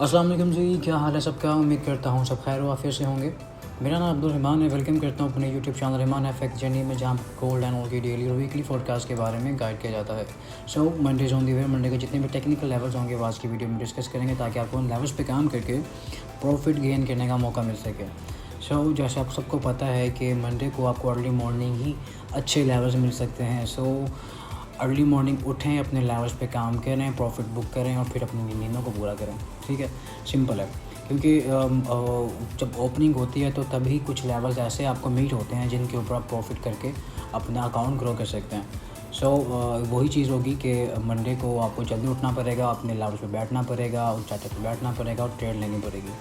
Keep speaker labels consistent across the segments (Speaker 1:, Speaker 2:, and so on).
Speaker 1: अस्सलाम वालेकुम जी, क्या हाल है सबका। उम्मीद करता हूँ सब खैर वाफियत से होंगे। मेरा नाम अब्दुल रहमान है। वेलकम करता हूँ अपने YouTube channel Rahman effect journey में, जहाँ गोल्ड एंड ऑल की डेली और वीकली फोरकास्ट के बारे में गाइड किया जाता है। So Mondays on the way, Monday के जितने भी टेक्निकल लेवल्स होंगे वो आज की वीडियो में डिस्कस करेंगे, ताकि आपको उन लेवल्स पे काम करके प्रॉफिट गेन करने का मौका मिल सके। जैसे आप सबको पता है कि मंडे को आपको अर्ली मॉर्निंग ही अच्छे लेवल्स मिल सकते हैं। अर्ली मॉर्निंग उठें, अपने लेवल्स पे काम करें, प्रॉफिट बुक करें और फिर अपनी नींदों को पूरा करें। ठीक है, सिंपल है। क्योंकि जब ओपनिंग होती है तो तभी कुछ लेवल्स ऐसे आपको मीट होते हैं जिनके ऊपर आप प्रॉफिट करके अपना अकाउंट ग्रो कर सकते हैं। वही चीज़ होगी कि मंडे को आपको जल्दी उठना पड़ेगा, अपने लेवल्स पे बैठना पड़ेगा, उस चार्ट पे बैठना पड़ेगा और ट्रेड लेनी पड़ेगी।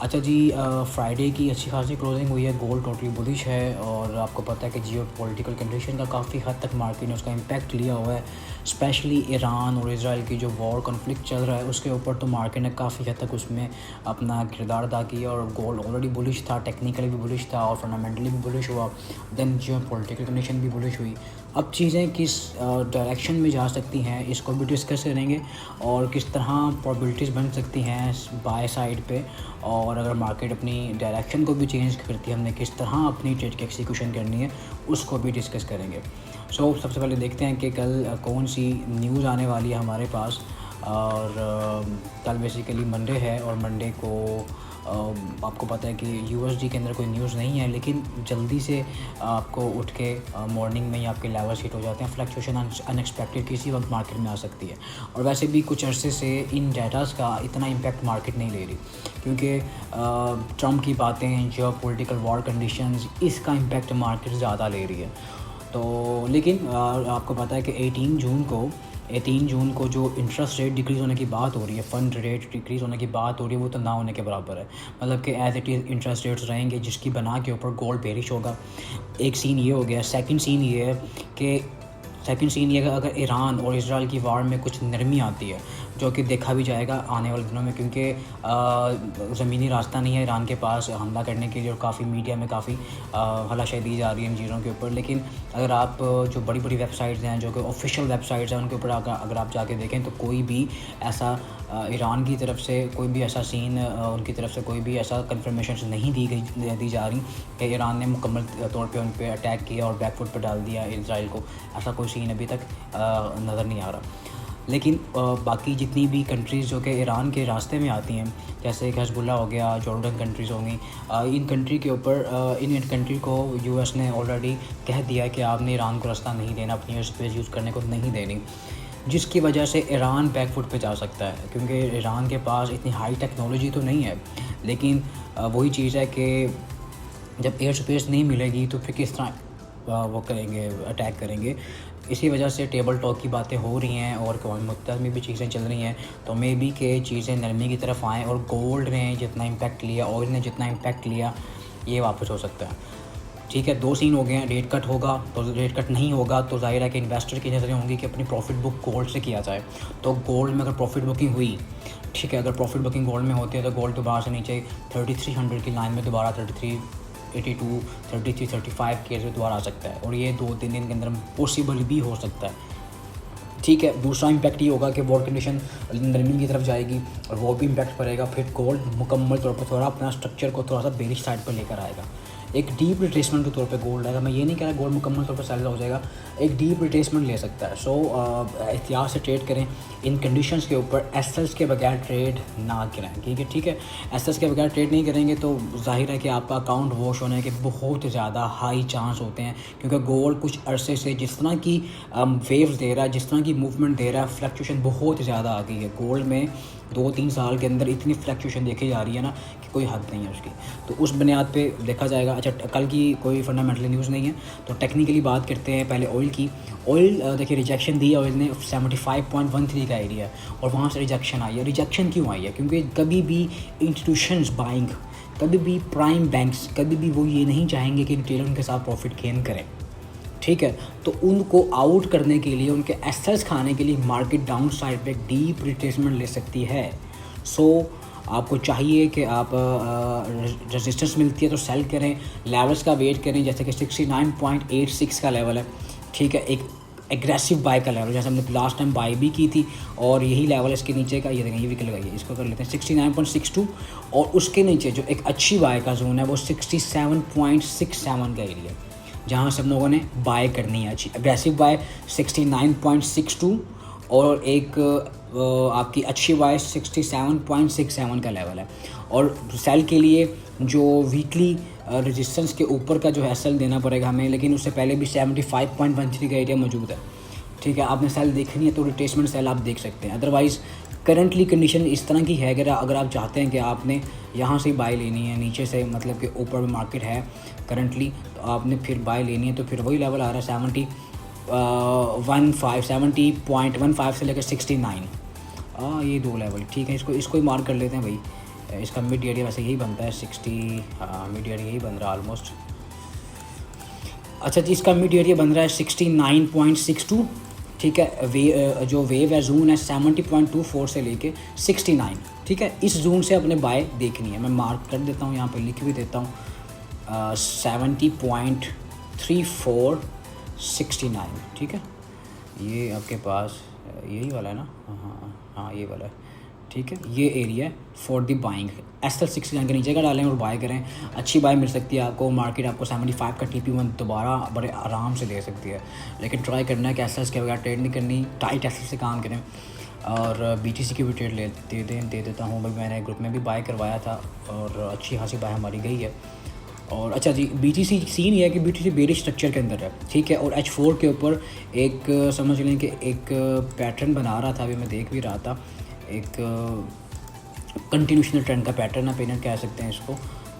Speaker 1: अच्छा जी, फ्राइडे की अच्छी खासी क्लोजिंग हुई है, गोल्ड टोटली बुलिश है। और आपको पता है कि जियो पॉलिटिकल कंडीशन का काफ़ी हद तक मार्केट ने उसका इम्पैक्ट लिया हुआ है। स्पेशली ईरान और इज़राइल की जो वॉर कॉन्फ्लिक्ट चल रहा है उसके ऊपर तो मार्केट ने काफ़ी हद तक उसमें अपना किरदार अदा किया। और गोल्ड ऑलरेडी बुलिश था, टेक्निकली भी बुलिश था और फंडामेंटली भी बुलिश हुआ। देन जियो पॉलिटिकल कंडीशन भी बुलिश हुई। अब चीज़ें किस डायरेक्शन में जा सकती हैं इसको भी डिस्कस करेंगे, और किस तरह प्रोबेबिलिटीज़ बन सकती हैं बाय साइड पे। और अगर मार्केट अपनी डायरेक्शन को भी चेंज करती है, हमने किस तरह अपनी ट्रेड की एक्सिक्यूशन करनी है उसको भी डिस्कस करेंगे। सबसे पहले देखते हैं कि कल कौन सी न्यूज़ आने वाली है हमारे पास। और कल बेसिकली मंडे है, और मंडे को आपको पता है कि यूएसडी के अंदर कोई न्यूज़ नहीं है, लेकिन जल्दी से आपको उठ के मॉर्निंग में ही आपके लेवल्स हिट हो जाते हैं। फ्लक्चुएशन अनएक्सपेक्टेड किसी वक्त मार्केट में आ सकती है। और वैसे भी कुछ अरसे से इन डाटास का इतना इम्पैक्ट मार्केट नहीं ले रही, क्योंकि ट्रम्प की बातें, जियो पॉलिटिकल वॉर कंडीशंस, इसका इम्पैक्ट मार्केट ज़्यादा ले रही है। लेकिन आपको पता है कि 18 जून को जो इंटरेस्ट रेट डिक्रीज़ होने की बात हो रही है, फ़ंड रेट डिक्रीज़ होने की बात हो रही है, वो तो ना होने के बराबर है। मतलब कि as it is interest rates रहेंगे, जिसकी बना के ऊपर गोल्ड बेरिश होगा। एक सीन ये हो गया। सेकंड सीन ये है कि अगर ईरान और इज़राइल की वार में कुछ नरमी आती है, जो कि देखा भी जाएगा आने वाले दिनों में, क्योंकि ज़मीनी रास्ता नहीं है ईरान के पास हमला करने के लिए, और काफ़ी मीडिया में काफ़ी हलाशाई दी जा रही है इन चीज़ों के ऊपर। लेकिन अगर आप जो बड़ी बड़ी वेबसाइट्स हैं, जो कि ऑफिशियल वेबसाइट्स हैं, उनके ऊपर अगर आप जाके देखें तो कोई भी ऐसा ईरान की तरफ से कोई भी ऐसा सीन, उनकी तरफ से कोई भी ऐसा कन्फर्मेशन नहीं दी जा रही कि ईरान ने मुकम्मल तौर पे उन पर अटैक किया और बैकफुट पर डाल दिया इज़राइल को। ऐसा कोई सीन अभी तक नज़र नहीं आ रहा। लेकिन बाकी जितनी भी कंट्रीज़ जो कि ईरान के रास्ते में आती हैं, जैसे कि हिज़्बुल्लाह हो गया, जॉर्डन कंट्रीज़ होंगी, इन कंट्री के ऊपर इन कंट्री को यूएस ने ऑलरेडी कह दिया है कि आपने ईरान को रास्ता नहीं देना, अपनी स्पेस यूज़ करने को नहीं देनी, जिसकी वजह से ईरान बैकफुट पे जा सकता है। क्योंकि ईरान के पास इतनी हाई टेक्नोलॉजी तो नहीं है, लेकिन वही चीज़ है कि जब एयर स्पेस नहीं मिलेगी तो फिर किस तरह वो करेंगे, अटैक करेंगे। इसी वजह से टेबल टॉक की बातें हो रही हैं और कौम मुत्तहदा में भी चीज़ें चल रही हैं। तो मे बी के चीज़ें नरमी की तरफ आएँ, और गोल्ड ने जितना इम्पैक्ट लिया, ऑयल ने जितना इम्पैक्ट लिया, ये वापस हो सकता है। ठीक है, दो सीन हो गए हैं। रेट कट होगा तो रेट कट नहीं होगा तो जाहिर है कि इन्वेस्टर की नज़रें होंगी कि अपनी प्रॉफिट बुक गोल्ड से किया जाए। तो गोल्ड में अगर प्रॉफिट बुकिंग हुई, ठीक है, अगर प्रॉफिट बुकिंग गोल्ड में होती है तो गोल्ड दोबारा से नीचे 3300 की लाइन में दोबारा 3382, 3335 के से दोबारा आ सकता है, और ये 2-3 दिन के अंदर पॉसिबल भी हो सकता है। ठीक है, दूसरा इम्पैक्ट ये होगा कि वॉर कंडीशन नरमी की तरफ जाएगी और वो भी इम्पैक्ट पड़ेगा। फिर गोल्ड मुकम्मल तौर पर थोड़ा अपना स्ट्रक्चर को थोड़ा सा बेरिश साइड पर लेकर आएगा। एक डीप रिट्रेसमेंट के तौर पे गोल्ड आएगा। मैं ये नहीं कह रहा गोल्ड मुकम्मल तौर पर सेल हो जाएगा, एक डीप रिट्रेसमेंट ले सकता है। एहतियात से ट्रेड करें इन कंडीशंस के ऊपर। एसेट्स के बगैर ट्रेड ना करें, ठीक है। एसेट्स के बगैर ट्रेड नहीं करेंगे तो जाहिर है कि आपका अकाउंट वॉश होने के बहुत ज़्यादा हाई चांस होते हैं, क्योंकि गोल्ड कुछ अरसे से जिस तरह की वेव्स दे रहा है, जिस तरह की मूवमेंट दे रहा है, फ्लक्चुएशन बहुत ज़्यादा आ गई है गोल्ड में। 2-3 साल के अंदर इतनी फ्लक्चुएशन देखी जा रही है ना कि कोई हद नहीं है उसकी। तो उस बुनियाद पे देखा जाएगा। अच्छा, कल की कोई फंडामेंटल न्यूज़ नहीं है तो टेक्निकली बात करते हैं पहले ऑयल की। ऑयल देखिए, रिजेक्शन दी है ऑयल ने 75.13 का एरिया है, और वहाँ से रिजेक्शन आई है। रिजेक्शन क्यों आई है? क्योंकि कभी भी इंस्टीट्यूशंस बाइंग, कभी भी प्राइम बैंक्स, कभी भी वो ये नहीं चाहेंगे कि रिटेलर उनके साथ प्रॉफिट गेन करें। ठीक है, तो उनको आउट करने के लिए, उनके एसेट्स खाने के लिए मार्केट डाउन साइड पे डीप रिट्रेसमेंट ले सकती है। आपको चाहिए कि आप रेजिस्टेंस मिलती है तो सेल करें, लेवल्स का वेट करें, जैसे कि 69.86 का लेवल है। ठीक है, एक एग्रेसिव बाय का लेवल, जैसे हमने लास्ट टाइम बाय भी की थी, और यही लेवल इसके नीचे का, ये देखें, ये भी लगाइए, इसको कर लेते हैं 69.62, और उसके नीचे जो एक अच्छी बाय का जोन है वो 67.67 का एरिया, जहाँ से हम लोगों ने बाय करनी है अच्छी एग्रेसिव बाय 69.62, और एक आपकी अच्छी बाय 67.67 का लेवल है। और सेल के लिए जो वीकली रेजिस्टेंस के ऊपर का जो है सेल देना पड़ेगा हमें, लेकिन उससे पहले भी 75.13 का एरिया मौजूद है, ठीक है। आपने सेल देखनी है तो रिट्रेसमेंट सेल आप देख सकते हैं। अदरवाइज़ करंटली कंडीशन इस तरह की है कि अगर आप चाहते हैं कि आपने यहाँ से बाय लेनी है, नीचे से मतलब कि ऊपर में मार्केट है करंटली, तो आपने फिर बाय लेनी है, तो फिर वही लेवल आ रहा है 70.15 से लेकर 69, ये दो लेवल, ठीक है। इसको ही मार्क कर लेते हैं भाई। इसका मिड एरिया वैसे यही बनता है 60, मिड एरिया यही बन रहा है ऑलमोस्ट। अच्छा जी, इसका मिड एरिया बन रहा है 69.62, ठीक है। जो वेव है जोन है 70.24 से लेके 69, ठीक है। इस जोन से अपने बाय देखनी है। मैं मार्क कर देता हूँ, यहाँ पे लिख भी देता हूँ 70.3469, ठीक है। ये आपके पास यही वाला है ना, हाँ ये वाला है, ठीक है। ये area for the buying SL 69 के नीचे का डालें और बाय करें, अच्छी बाय मिल सकती है आपको। मार्केट आपको 75 का TP1 दोबारा बड़े आराम से दे सकती है, लेकिन ट्राई करना है कि SL के बगैर ट्रेड नहीं करनी, टाइट SL से काम करें। और BTC की भी ट्रेड दे देता हूँ भाई, मैंने ग्रुप में भी बाय करवाया था और अच्छी खासी बाय हमारी गई है। और अच्छा जी, BTC सीन ये है कि BTC बेरिश स्ट्रक्चर के अंदर है, ठीक है। और H4 के ऊपर एक समझ लें कि एक पैटर्न बना रहा था, अभी मैं देख भी रहा था, एक कंटिन्यूशनल ट्रेंड का पैटर्न है, पेनर कह सकते हैं इसको।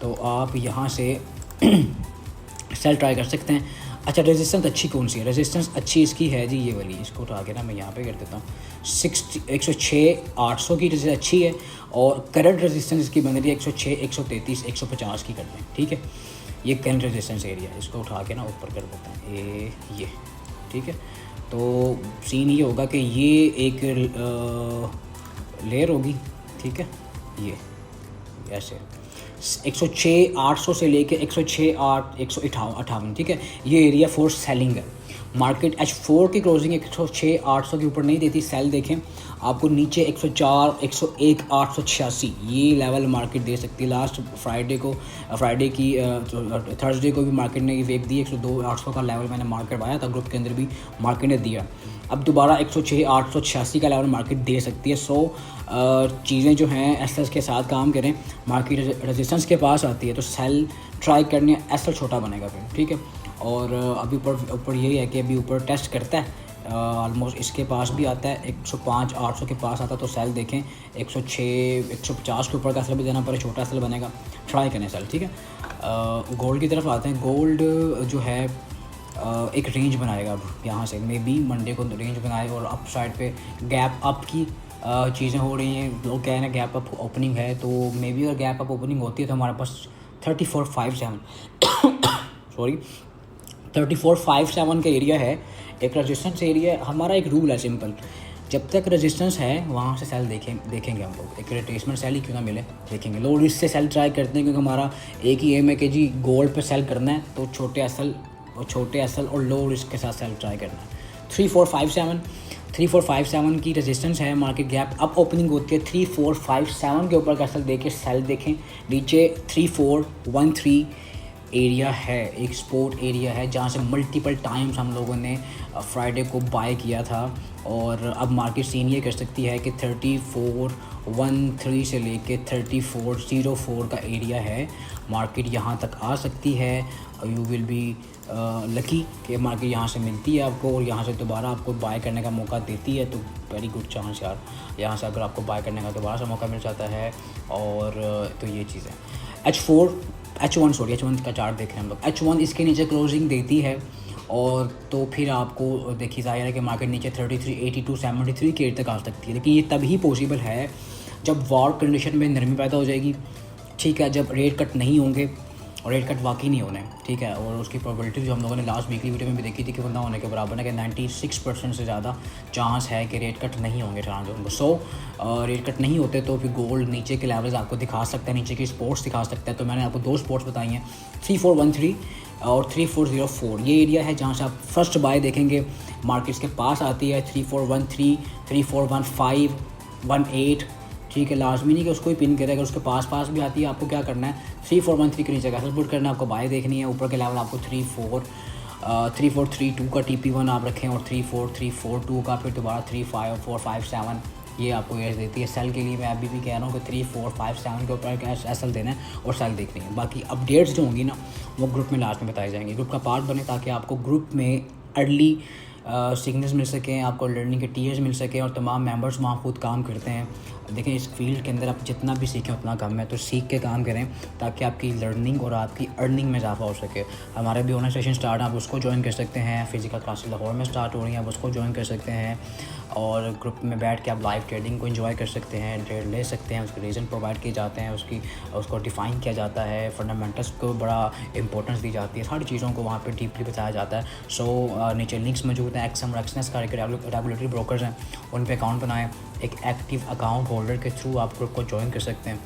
Speaker 1: तो आप यहाँ से सेल ट्राई कर सकते हैं। अच्छा, रेजिस्टेंस अच्छी कौन सी है? रेजिस्टेंस अच्छी इसकी है जी, ये वाली, इसको उठा के ना मैं यहाँ पे कर देता हूँ 106-800 की रेजिस्टेंस अच्छी है, और करंट रेजिस्टेंस इसकी बन रही है 106, 133, 150 की कर दें, ठीक है। ये करंट रेजिस्टेंस एरिया है, इसको उठा के ना ऊपर कर देते हैं, ये ठीक है। तो सीन ये होगा कि ये एक लेयर होगी, ठीक है, ये ऐसे 106-800 से लेके 106-158, ठीक है। ये एरिया फॉर सेलिंग है। मार्केट H4 की क्लोजिंग 106-800 के ऊपर नहीं देती। सेल देखें, आपको नीचे 104, 101, 886 ये लेवल मार्केट दे सकती है। लास्ट फ्राइडे की थर्सडे को भी मार्केट ने वेक दी 102, 800 का लेवल मैंने मार्क करवाया था, ग्रुप के अंदर भी मार्केट ने दिया। अब दोबारा 106, 886 का लेवल मार्केट दे सकती है। चीज़ें जो हैं SL के साथ काम करें, मार्केट रेजिस्टेंस के पास आती है तो सेल ट्राई करने, SL छोटा बनेगा फिर, ठीक है। और अभी ऊपर यही है कि अभी ऊपर टेस्ट करता है, ऑलमोस्ट इसके पास भी आता है 105, 800 के पास आता है, तो सेल देखें 106, 150 के ऊपर का सेल भी देना पड़े, छोटा सेल बनेगा, ट्राई करें सेल, ठीक है। गोल्ड की तरफ आते हैं। गोल्ड जो है एक रेंज बनाएगा, अब यहाँ से मे बी मंडे को रेंज बनाए, और अप साइड पे गैप अप की चीज़ें हो रही हैं। लोग कह रहे हैं गैप अप ओपनिंग है, तो मे बी अगर गैप अप ओपनिंग होती है तो हमारे पास 3457 सॉरी 3457 का एरिया है, एक रेजिस्टेंस एरिया। हमारा एक रूल है सिंपल, जब तक रेजिस्टेंस है वहाँ से सेल देखेंगे हम लोग, एक रिट्रेसमेंट सेल ही क्यों ना मिले देखेंगे। लो रिस्क से सेल ट्राई करते हैं, क्योंकि हमारा एक ही एम है कि जी गोल्ड पे सेल करना है, तो छोटे एसल और लो रिस्क के साथ सेल ट्राई करना है। 3457 की रेजिस्टेंस है। मार्केट गैप अप ओपनिंग होती है 3457 के ऊपर का सेल देखें, नीचे 3413 एरिया है, एक सपोर्ट एरिया है, जहाँ से मल्टीपल टाइम्स हम लोगों ने फ्राइडे को बाय किया था। और अब मार्केट सीन ये कर सकती है कि 3413 से लेके 3404 का एरिया है, मार्केट यहाँ तक आ सकती है। यू विल बी लकी कि मार्केट यहाँ से मिलती है आपको, और यहाँ से दोबारा आपको बाय करने का मौका देती है, तो वेरी गुड चांस यार, यहाँ से अगर आपको बाय करने का दोबारा से मौका मिल जाता है। और तो ये चीज़ है। H1 का चार्ट देख रहे हैं हम लोग। H1 इसके नीचे क्लोजिंग देती है, और तो फिर आपको देखिए जाहिर है कि मार्केट नीचे 33, 82, 73 के तक आ सकती है। लेकिन ये तभी पॉसिबल है जब वॉर कंडीशन में नरमी पैदा हो जाएगी, ठीक है, जब रेट कट नहीं होंगे, और रेट कट वाकई नहीं होने, ठीक है। और उसकी प्रोबेबिलिटी जो हम लोगों ने लास्ट वीकली वीडियो में भी देखी थी कि ना होने के बराबर है, कि 96% से ज़्यादा चांस है कि रेट कट नहीं होंगे ट्रांजोन। रेट कट नहीं होते तो फिर गोल्ड नीचे के लेवल्स आपको दिखा सकता है, नीचे की स्पोर्ट्स दिखा सकता है। तो मैंने आपको दो स्पोर्ट्स बताई हैं, 3413 और 3404 ये एरिया है जहाँ से आप फर्स्ट बाय देखेंगे। मार्केट्स के पास आती है 3413, 3415, 18, ठीक है। लाजमी नहीं कि उसको ही पिन करें, अगर उसके पास भी आती है आपको क्या करना है 3413 के नीचे कैसे पुट करना है, आपको बाय देखनी है। ऊपर के लेवल आपको 3432 का TP1 आप रखें और 34342 का, फिर दोबारा 35457 ये आपको एज देती है। सेल के लिए मैं अभी भी कह रहा हूँ कि 3457 के ऊपर SL देना है और सेल देखनी है। बाकी अपडेट्स जो होंगी ना वो ग्रुप में लास्ट में बताई जाएंगी। ग्रुप का पार्ट बने ताकि आपको ग्रुप में अर्ली सिग्नल्स मिल सकें, आपको लर्निंग के टीयर्स मिल सकें और तमाम मेंबर्स वहाँ खुद काम करते हैं। देखें इस फील्ड के अंदर आप जितना भी सीखें उतना कम है, तो सीख के काम करें ताकि आपकी लर्निंग और आपकी अर्निंग में इजाफा हो सके। हमारे भी ऑनलाइन सेशन स्टार्ट है, आप उसको ज्वाइन कर सकते हैं। फिजिकल क्लासेस लाहौर में स्टार्ट हो रही हैं, आप उसको ज्वाइन कर सकते हैं और ग्रुप में बैठ के आप लाइव ट्रेडिंग को एंजॉय कर सकते हैं, ट्रेड ले सकते हैं। उसके रीज़न प्रोवाइड किए जाते हैं, उसको डिफ़ाइन किया जाता है, फंडामेंटल्स को बड़ा इंपॉर्टेंस दी जाती है, सारी चीज़ों को वहाँ पे डीपली बताया जाता है। नीचे लिंक्स मौजूद हैं। एक्सएम और एक्सनेस का रेगुलेटरी ब्रोकर्स हैं, उन पे अकाउंट बनाएं। एक एक्टिव अकाउंट होल्डर के थ्रू आप ग्रुप को ज्वाइन कर सकते हैं।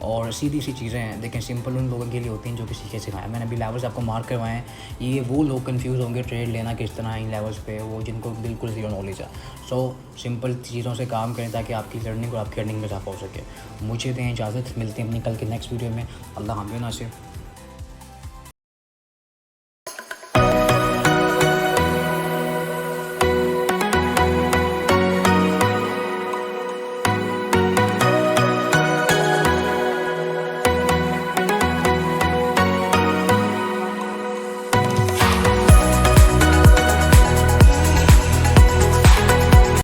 Speaker 1: और सीधी सी चीज़ें हैं, देखें सिंपल उन लोगों के लिए होती हैं जो कि सीखे सिखाएं। मैंने अभी लेवल्स आपको मार्क करवाए हैं, ये वो लोग कंफ्यूज होंगे ट्रेड लेना किस तरह इन लेवल्स पे, वो जिनको बिल्कुल ज़ीरो नॉलेज है। सो सिंपल चीज़ों से काम करें ताकि आपकी लर्निंग और आपकी अर्निंग में इजाफा हो सके। मुझे दें इजाज़त, मिलते हैं अपनी कल के नेक्स्ट वीडियो में। अल्लाह हाफ़िज़ नासिर।